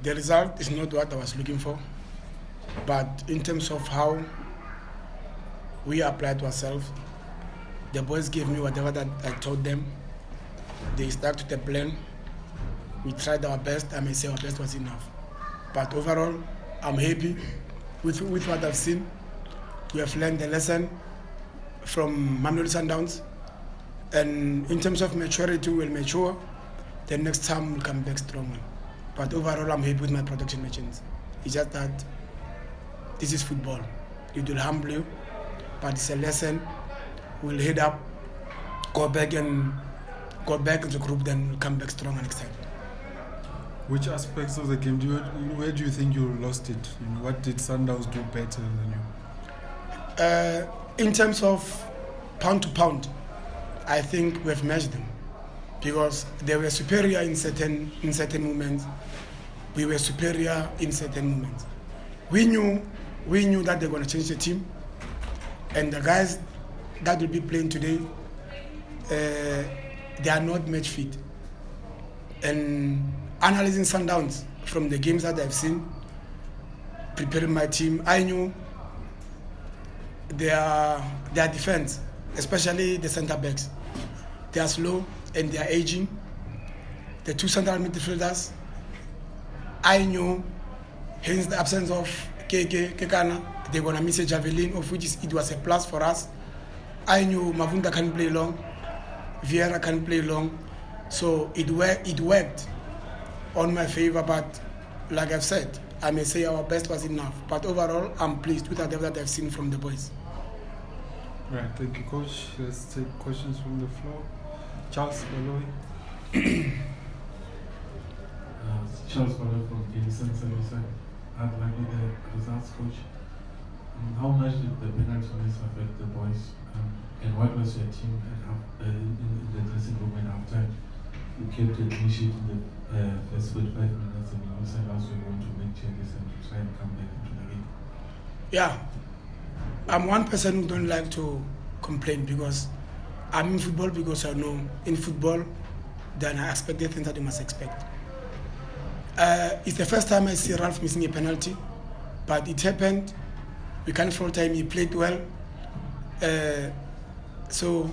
The result is not what I was looking for, but in terms of how we applied to ourselves, the boys gave me whatever that I told them. They stuck to the plan. We tried our best. I may say our best was enough. But overall, I'm happy with what I've seen. We have learned the lesson from Mamelodi Sundowns. And in terms of maturity, we'll mature. The next time we'll come back stronger. But overall, I'm happy with my production matches. It's just that this is football. It will humble you, but it's a lesson. We'll head up, go back in the group, then we'll come back stronger next time. Which aspects of the game where do you think you lost it? What did Sundowns do better than you? In terms of pound to pound, I think we've matched them because they were superior in certain moments. We were superior in certain moments. We knew that they're going to change the team, and the guys that will be playing today, they are not match fit. And analyzing Sundowns from the games that I've seen, preparing my team, I knew their defense, especially the centre backs, they are slow and they are aging. The two central midfielders, I knew, hence the absence of Kekana, they're going to miss a javelin, of which it was a plus for us. I knew Mavunda can play long, Vieira can play long, so it worked on my favor. But like I've said, I may say our best was enough. But overall, I'm pleased with whatever that I've seen from the boys. Right, thank you, Coach. Let's take questions from the floor. Charles Baloy. Charles Baloy from Gilson Service. I'd like the results, Coach. How much did the penalty miss affect the boys? And what was your team in the dressing room and after you kept the clean sheet in the first 45 minutes and you said also you want to make changes and to try and come back into the game? Yeah. I'm one person who don't like to complain because I'm in football because I know in football then I expect the things that you must expect. It's the first time I see Ralph missing a penalty, but it happened. We can't fault him, he played well. So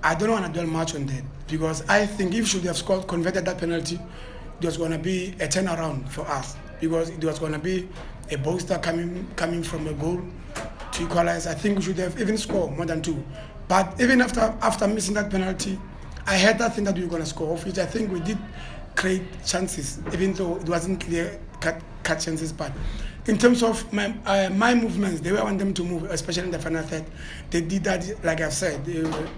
I don't want to dwell much on that because I think if we should have converted that penalty, it was going to be a turnaround for us because it was going to be a bolster coming from a goal to equalize. I think we should have even scored more than 2. But even after missing that penalty, I had that thing that we were going to score, of which I think we did create chances, even though it wasn't clear cut chances. But in terms of my movements, the way I want them to move, especially in the final third, they did that. Like I've said,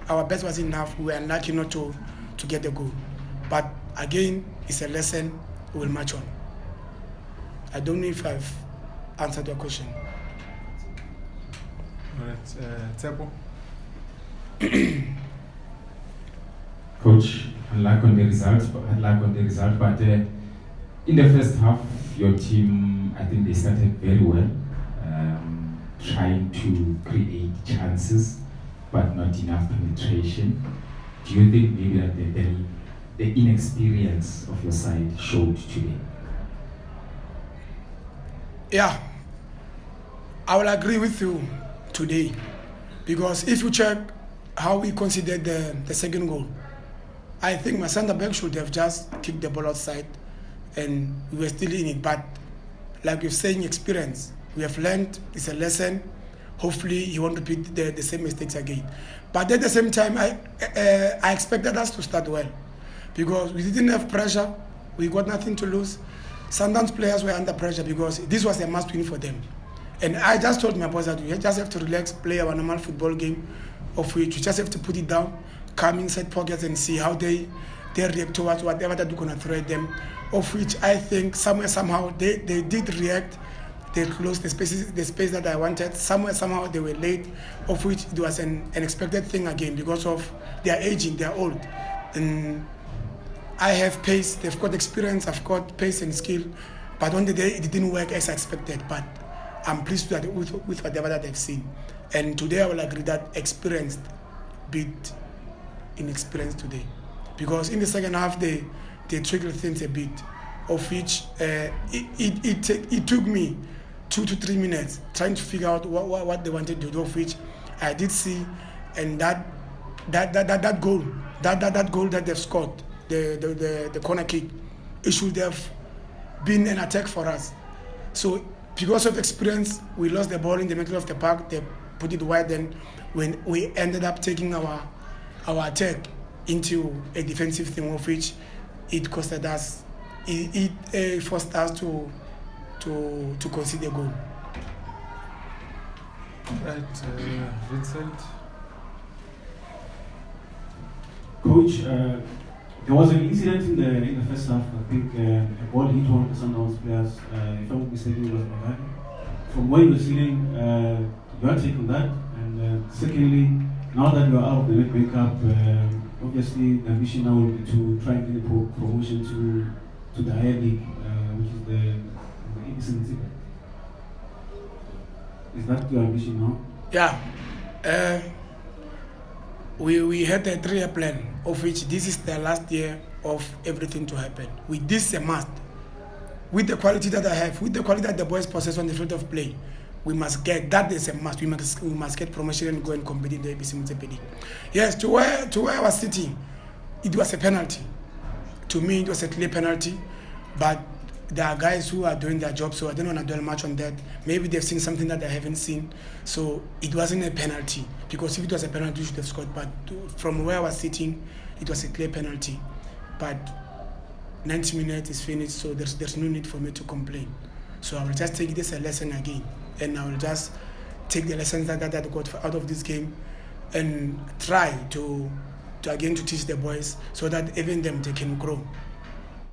our best was enough. We were unlucky not to get the goal. But again, it's a lesson. We will march on. I don't know if I've answered your question. All right, Tsepo. Coach, unlike on the result, but in the first half, your team, I think they started very well, trying to create chances, but not enough penetration. Do you think maybe that the inexperience of your side showed today? Yeah, I will agree with you today, because if you check how we considered the second goal, I think my centre back should have just kicked the ball outside and we were still in it. But like you're saying, experience, we have learned, it's a lesson. Hopefully he won't repeat the same mistakes again. But at the same time, I expected us to start well because we didn't have pressure, we got nothing to lose. Sundowns players were under pressure because this was a must win for them. And I just told my boys that we just have to relax, play our normal football game, of which we just have to put it down, come inside pockets and see how they react towards whatever that we're going to throw at them, of which I think somehow they did react. They closed the space that I wanted. Somehow they were late, of which it was an unexpected thing again because of their aging, they're old. And I have pace, they've got experience, I've got pace and skill, but on the day it didn't work as expected. But I'm pleased with whatever that I've seen. And today I will agree that experience beat inexperienced today. Because in the second half they triggered things a bit, of which it took me 2 to 3 minutes trying to figure out what they wanted to do, of which I did see, and that goal that they've scored, the corner kick, it should have been an attack for us. So because of experience, we lost the ball in the middle of the park. They put it wide, then when we ended up taking our attack into a defensive thing, of which it costed us. It forced us to concede a goal. Right, Vincent. Coach, there was an incident in the first half. I think a ball hit one of the Sundowns players. If I'm not mistaken, it was Mamelodi. From where you're sitting, your take on that? And secondly, now that you are out of the Nedbank Cup, obviously the ambition now will be to try and get a promotion to the higher league, which is the innocent team. Is that your ambition now? Yeah. We had a 3-year plan, of which this is the last year of everything to happen. With this a must. With the quality that I have, with the quality that the boys possess on the field of play, we must get, that is a must. We must get promotion and go and compete in the ABC Multipedi. Yes, to where I was sitting, it was a penalty. To me, it was a clear penalty, but there are guys who are doing their job, so I don't want to dwell much on that. Maybe they've seen something that I haven't seen, so it wasn't a penalty, because if it was a penalty, you should have scored. But from where I was sitting, it was a clear penalty. But 90 minutes is finished, so there's no need for me to complain. So I will just take this a lesson again, and I will just take the lessons that I got out of this game and try to teach the boys so that even them, they can grow.